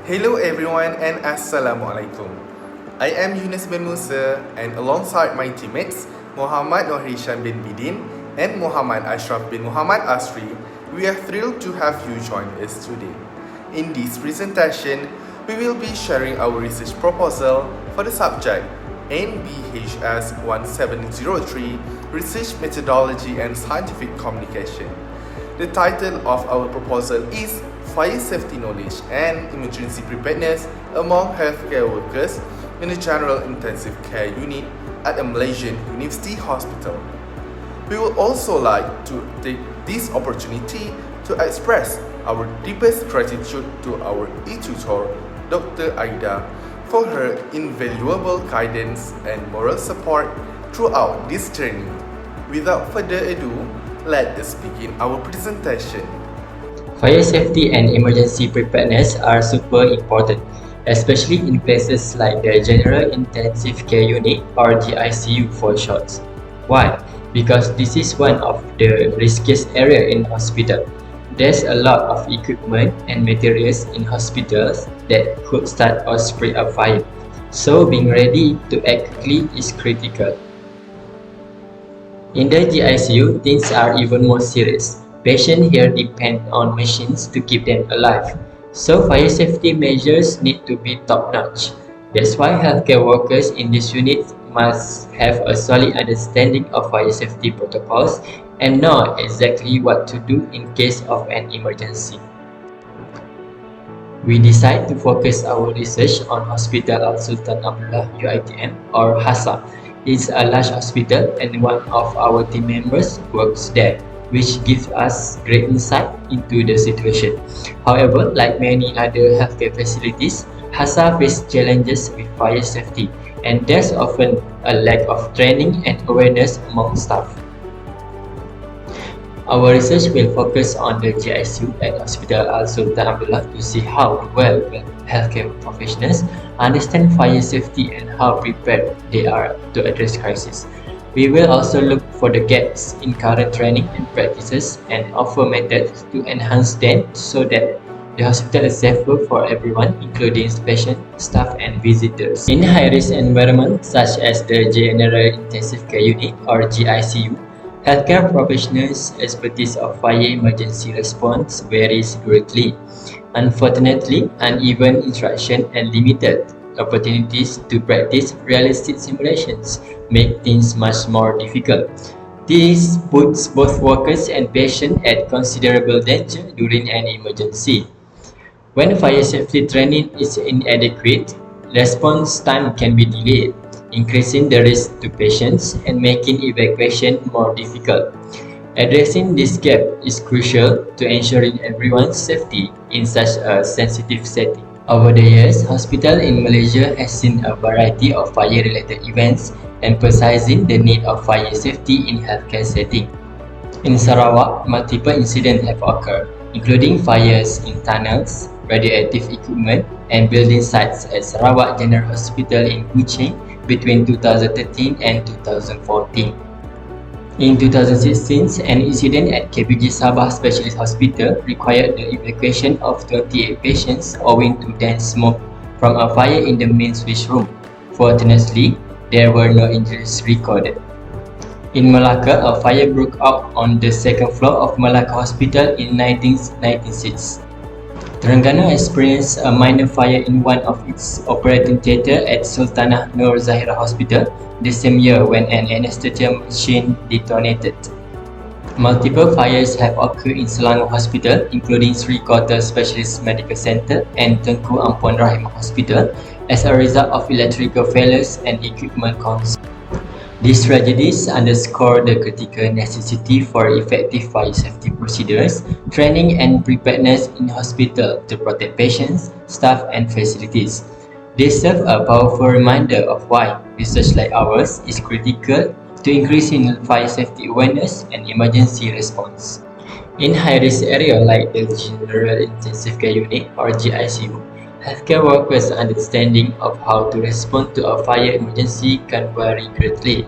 Hello everyone and Assalamualaikum. I am Yunus bin Musa and alongside my teammates Muhammad Nur Hisham bin Bidin and Muhammad Ashraf bin Muhammad Asri, we are thrilled to have you join us today. In this presentation, we will be sharing our research proposal for the subject NBHS1703 Research Methodology and Scientific Communication. The title of our proposal is Fire Safety Knowledge and Emergency Preparedness among Healthcare Workers in a General Intensive Care Unit at a Malaysian University Hospital. We would also like to take this opportunity to express our deepest gratitude to our e-tutor, Dr. Aida, for her invaluable guidance and moral support throughout this journey. Without further ado, let us begin our presentation. Fire safety and emergency preparedness are super important, especially in places like the General Intensive Care Unit or the ICU for short. Why? Because this is one of the riskiest area in hospital. There's a lot of equipment and materials in hospitals that could start or spread a fire. So being ready to act quickly is critical. In the GICU, things are even more serious. Patients here depend on machines to keep them alive, so fire safety measures need to be top-notch. That's why healthcare workers in this unit must have a solid understanding of fire safety protocols and know exactly what to do in case of an emergency. We decide to focus our research on Hospital Al Sultan Abdullah UiTM or HASA. It's a large hospital and one of our team members works there, which gives us great insight into the situation. However, like many other healthcare facilities, HASA faces challenges with fire safety, and there's often a lack of training and awareness among staff. Our research will focus on the GICU at Hospital Al Sultan Abdullah to see how well healthcare professionals understand fire safety and how prepared they are to address crisis. We will also look for the gaps in current training and practices and offer methods to enhance them so that the hospital is safer for everyone, including patients, staff, and visitors. In high-risk environments such as the General Intensive Care Unit or GICU, healthcare professionals' expertise of fire emergency response varies greatly. Unfortunately, uneven instruction and limited opportunities to practice realistic simulations make things much more difficult. This puts both workers and patients at considerable danger during an emergency. When fire safety training is inadequate, response time can be delayed, increasing the risk to patients and making evacuation more difficult. Addressing this gap is crucial to ensuring everyone's safety in such a sensitive setting. Over the years, hospital in Malaysia has seen a variety of fire-related events, emphasizing the need of fire safety in healthcare setting. In Sarawak, multiple incidents have occurred, including fires in tunnels, radioactive equipment, and building sites at Sarawak General Hospital in Kuching between 2013 and 2014. In 2016, an incident at KBG Sabah Specialist Hospital required the evacuation of 28 patients owing to dense smoke from a fire in the main switch room. Fortunately, there were no injuries recorded. In Malacca, a fire broke out on the second floor of Malacca Hospital in 1996. Terengganu experienced a minor fire in one of its operating theatre at Sultanah Nur Zahira Hospital the same year when an anesthesia machine detonated. Multiple fires have occurred in Selangor Hospital, including Sri Kota Specialist Medical Centre and Tengku Ampuan Rahimah Hospital, as a result of electrical failures and equipment consumption. These tragedies underscore the critical necessity for effective fire safety procedures, training, and preparedness in hospital to protect patients, staff, and facilities. They serve a powerful reminder of why research like ours is critical to increasing fire safety awareness and emergency response. In high-risk areas like the General Intensive Care Unit or GICU, healthcare workers' understanding of how to respond to a fire emergency can vary greatly.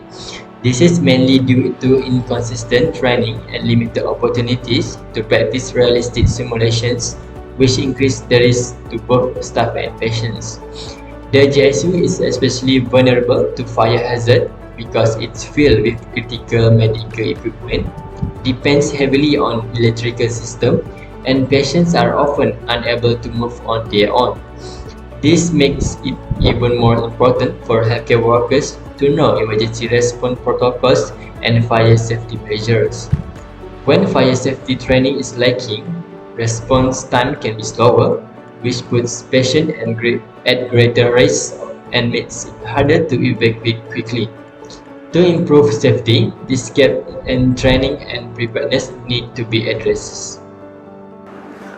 This is mainly due to inconsistent training and limited opportunities to practice realistic simulations which increase the risk to both staff and patients. The GICU is especially vulnerable to fire hazard because it's filled with critical medical equipment, depends heavily on electrical system, and patients are often unable to move on their own. This makes it even more important for healthcare workers to know emergency response protocols and fire safety measures. When fire safety training is lacking, response time can be slower, which puts patients at greater risk and makes it harder to evacuate quickly. To improve safety, this gap in training and preparedness need to be addressed.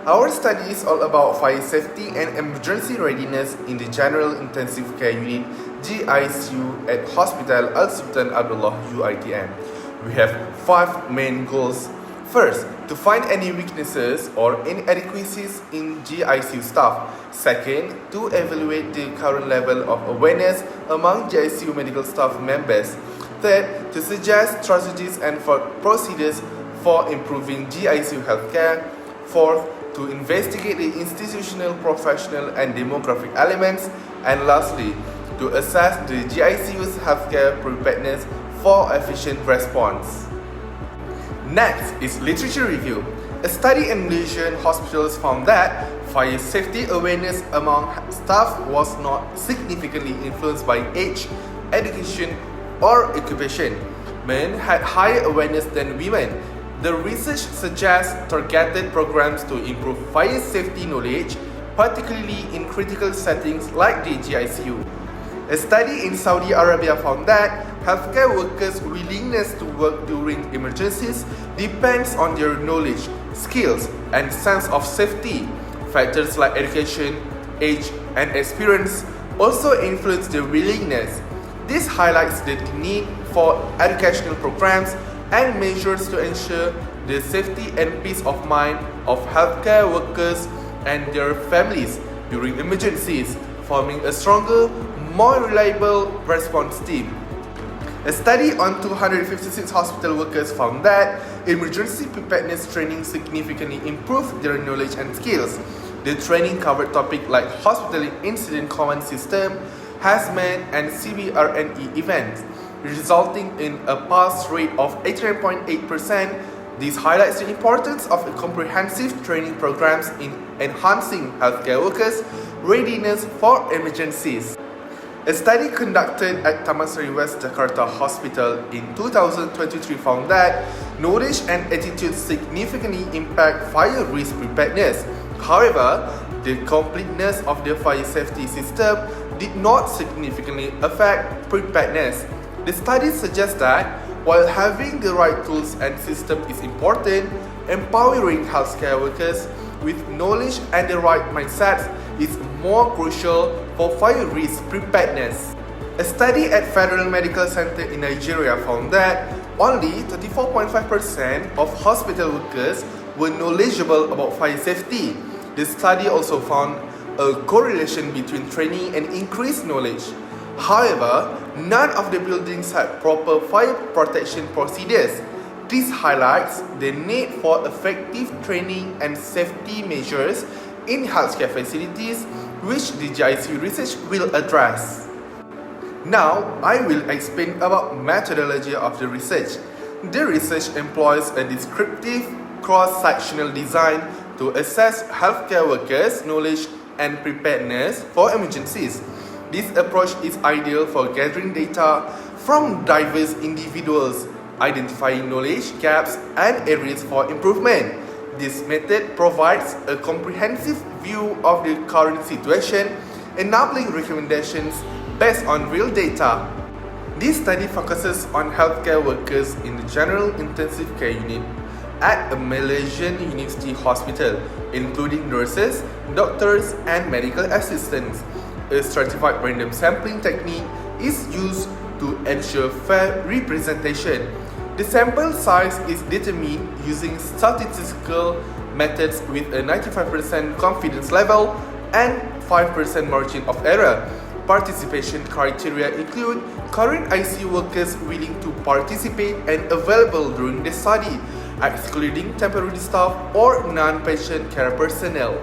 Our study is all about fire safety and emergency readiness in the General Intensive Care Unit GICU at Hospital Al Sultan Abdullah UITM. We have 5 main goals. First, to find any weaknesses or inadequacies in GICU staff. Second, to evaluate the current level of awareness among GICU medical staff members. Third, to suggest strategies and procedures for improving GICU healthcare. Fourth, to investigate the institutional, professional, and demographic elements. And lastly, to assess the GICU's healthcare preparedness for efficient response. Next is literature review. A study in Malaysian hospitals found that fire safety awareness among staff was not significantly influenced by age, education, or occupation. Men had higher awareness than women. The research suggests targeted programs to improve fire safety knowledge, particularly in critical settings like the GICU. A study in Saudi Arabia found that healthcare workers' willingness to work during emergencies depends on their knowledge, skills, and sense of safety. Factors like education, age, and experience also influence their willingness. This highlights the need for educational programs and measures to ensure the safety and peace of mind of healthcare workers and their families during emergencies, forming a stronger, more reliable response team. A study on 256 hospital workers found that emergency preparedness training significantly improved their knowledge and skills. The training covered topics like hospital incident command system, hazmat, and CBRNE events, resulting in a pass rate of 89.8%. This highlights the importance of comprehensive training programs in enhancing healthcare workers' readiness for emergencies. A study conducted at Taman West Jakarta Hospital in 2023 found that knowledge and attitude significantly impact fire risk preparedness. However, the completeness of the fire safety system did not significantly affect preparedness. The study suggests that while having the right tools and system is important, empowering healthcare workers with knowledge and the right mindsets is more crucial for fire risk preparedness. A study at Federal Medical Center in Nigeria found that only 34.5% of hospital workers were knowledgeable about fire safety. The study also found a correlation between training and increased knowledge. However, none of the buildings had proper fire protection procedures. This highlights the need for effective training and safety measures in healthcare facilities, which the GICU research will address. Now, I will explain about methodology of the research. The research employs a descriptive cross-sectional design to assess healthcare workers' knowledge and preparedness for emergencies. This approach is ideal for gathering data from diverse individuals, identifying knowledge gaps and areas for improvement. This method provides a comprehensive view of the current situation, enabling recommendations based on real data. This study focuses on healthcare workers in the General Intensive Care Unit at a Malaysian university hospital, including nurses, doctors, and medical assistants. A stratified random sampling technique is used to ensure fair representation. The sample size is determined using statistical methods with a 95% confidence level and 5% margin of error. Participation criteria include current ICU workers willing to participate and available during the study, excluding temporary staff or non-patient care personnel.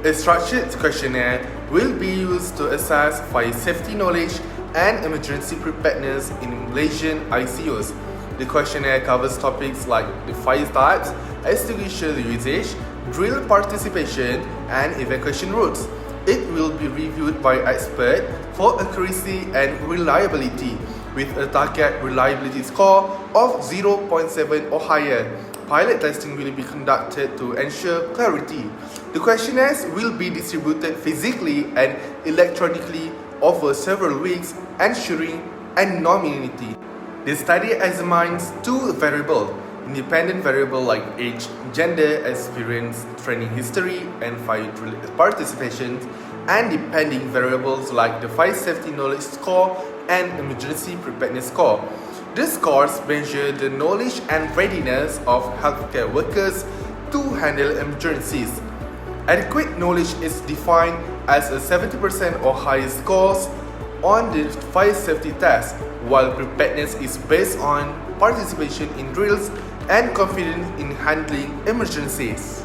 A structured questionnaire will be used to assess fire safety knowledge and emergency preparedness in Malaysian ICUs. The questionnaire covers topics like the fire types, extinguisher usage, drill participation, and evacuation routes. It will be reviewed by experts for accuracy and reliability, with a target reliability score of 0.7 or higher. Pilot testing will be conducted to ensure clarity. The questionnaires will be distributed physically and electronically over several weeks, ensuring anonymity. The study examines two variables: independent variable like age, gender, experience, training history, and fire drill participation, and depending variables like the fire safety knowledge score and emergency preparedness score. The scores measure the knowledge and readiness of healthcare workers to handle emergencies. Adequate knowledge is defined as a 70% or higher scores on the fire safety test, while preparedness is based on participation in drills and confidence in handling emergencies.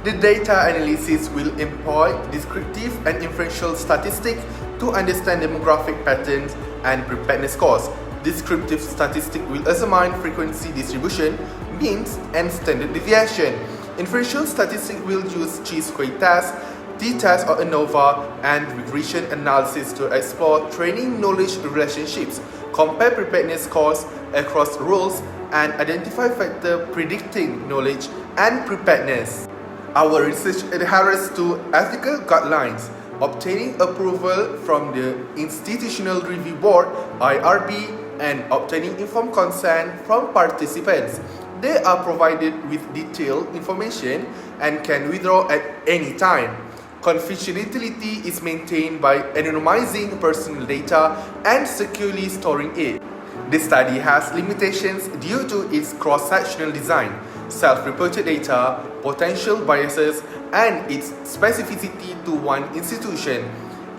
The data analysis will employ descriptive and inferential statistics to understand demographic patterns and preparedness scores. Descriptive statistics will examine frequency distribution, means, and standard deviation. Inferential statistics will use chi-square test, t-test or ANOVA, and regression analysis to explore training knowledge relationships, compare preparedness scores across roles, and identify factors predicting knowledge and preparedness. Our research adheres to ethical guidelines, obtaining approval from the Institutional Review Board (IRB) and obtaining informed consent from participants. They are provided with detailed information and can withdraw at any time. Confidentiality is maintained by anonymizing personal data and securely storing it. The study has limitations due to its cross-sectional design, self-reported data, potential biases, and its specificity to one institution.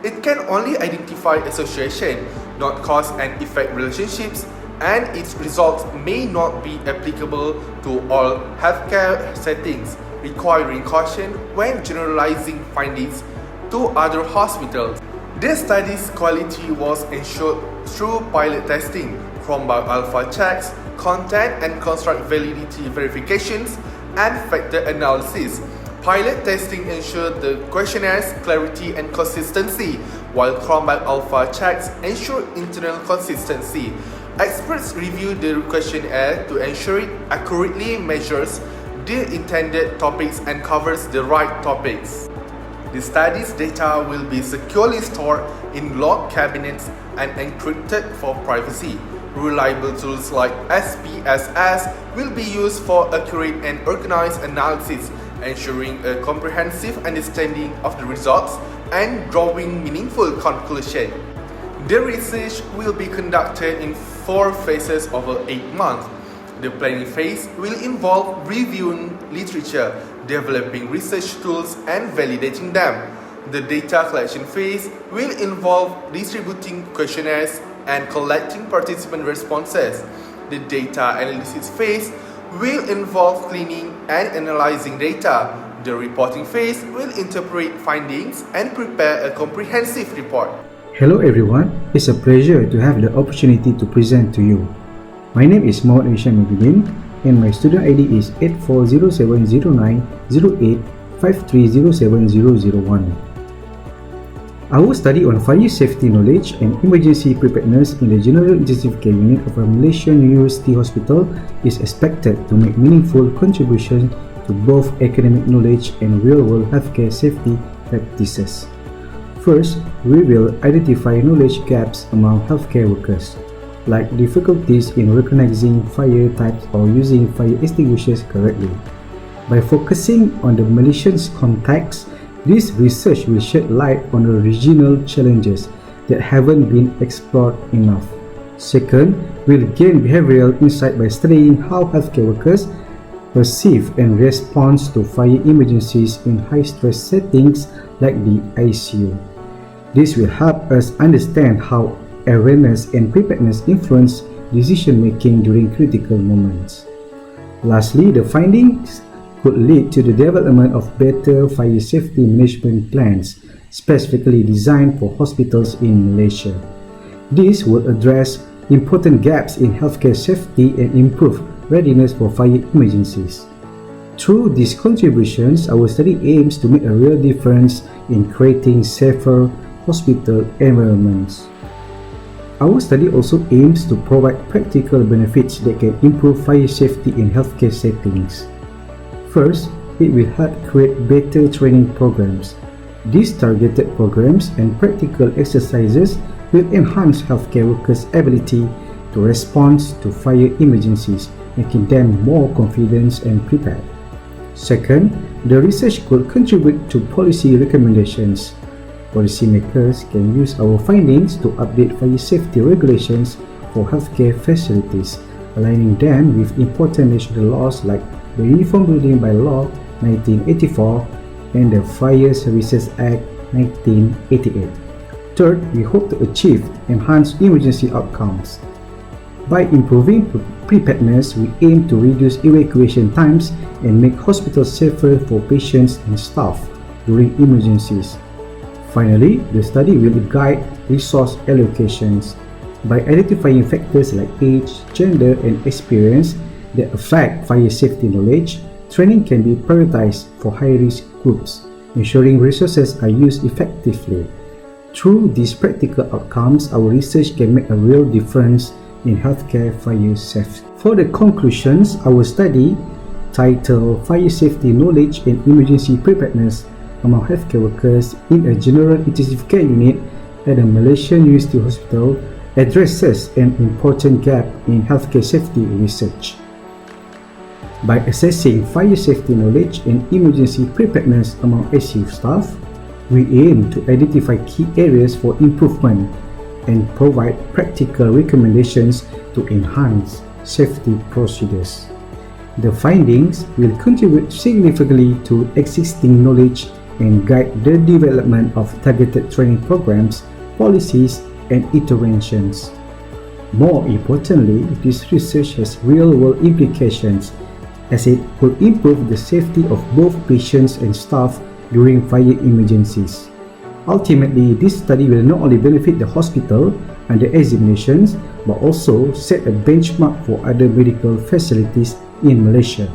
It can only identify association, not cause and effect relationships, and its results may not be applicable to all healthcare settings, requiring caution when generalizing findings to other hospitals. The study's quality was ensured through pilot testing, chromosome alpha checks, content and construct validity verifications, and factor analysis. Pilot testing ensured the questionnaires' clarity and consistency, while chromosome alpha checks ensure internal consistency. Experts review the questionnaire to ensure it accurately measures the intended topics and covers the right topics. The study's data will be securely stored in log cabinets and encrypted for privacy. Reliable tools like SPSS will be used for accurate and organized analysis, ensuring a comprehensive understanding of the results and drawing meaningful conclusions. The research will be conducted in 4 phases over 8 months. The planning phase will involve reviewing literature, developing research tools, and validating them. The data collection phase will involve distributing questionnaires and collecting participant responses. The data analysis phase will involve cleaning and analyzing data. The reporting phase will interpret findings and prepare a comprehensive report. Hello everyone, it's a pleasure to have the opportunity to present to you. My name is Malaysian and my student ID is 8407090853070001. I will study on fire safety knowledge and emergency preparedness in the General Intensive Care Unit of a Malaysian University Hospital is expected to make meaningful contributions to both academic knowledge and real-world healthcare safety practices. First, we will identify knowledge gaps among healthcare workers, like difficulties in recognizing fire types or using fire extinguishers correctly. By focusing on the Malaysian's context, this research will shed light on the regional challenges that haven't been explored enough. Second, we'll gain behavioral insight by studying how healthcare workers perceive and respond to fire emergencies in high-stress settings like the ICU. This will help us understand how awareness and preparedness influence decision-making during critical moments. Lastly, the findings could lead to the development of better fire safety management plans specifically designed for hospitals in Malaysia. This will address important gaps in healthcare safety and improve readiness for fire emergencies. Through these contributions, our study aims to make a real difference in creating safer hospital environments. Our study also aims to provide practical benefits that can improve fire safety in healthcare settings. First, it will help create better training programs. These targeted programs and practical exercises will enhance healthcare workers' ability to respond to fire emergencies, making them more confident and prepared. Second, the research could contribute to policy recommendations. Policymakers can use our findings to update fire safety regulations for healthcare facilities, aligning them with important national laws like the Uniform Building by Law 1984 and the Fire Services Act 1988. Third, we hope to achieve enhanced emergency outcomes. By improving preparedness, we aim to reduce evacuation times and make hospitals safer for patients and staff during emergencies. Finally, the study will guide resource allocations. By identifying factors like age, gender, and experience that affect fire safety knowledge, training can be prioritized for high-risk groups, ensuring resources are used effectively. Through these practical outcomes, our research can make a real difference in healthcare fire safety. For the conclusions, our study, titled Fire Safety Knowledge and Emergency Preparedness among Healthcare Workers in a General Intensive Care Unit at the Malaysian University Hospital, addresses an important gap in healthcare safety research. By assessing fire safety knowledge and emergency preparedness among SU staff, we aim to identify key areas for improvement and provide practical recommendations to enhance safety procedures. The findings will contribute significantly to existing knowledge and guide the development of targeted training programs, policies, and interventions. More importantly, this research has real-world implications as it will improve the safety of both patients and staff during fire emergencies. Ultimately, this study will not only benefit the hospital and the examinations, but also set a benchmark for other medical facilities in Malaysia.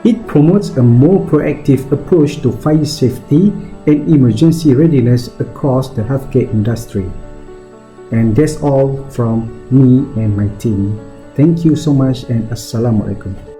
It promotes a more proactive approach to fire safety and emergency readiness across the healthcare industry. And that's all from me and my team. Thank you so much and Assalamualaikum.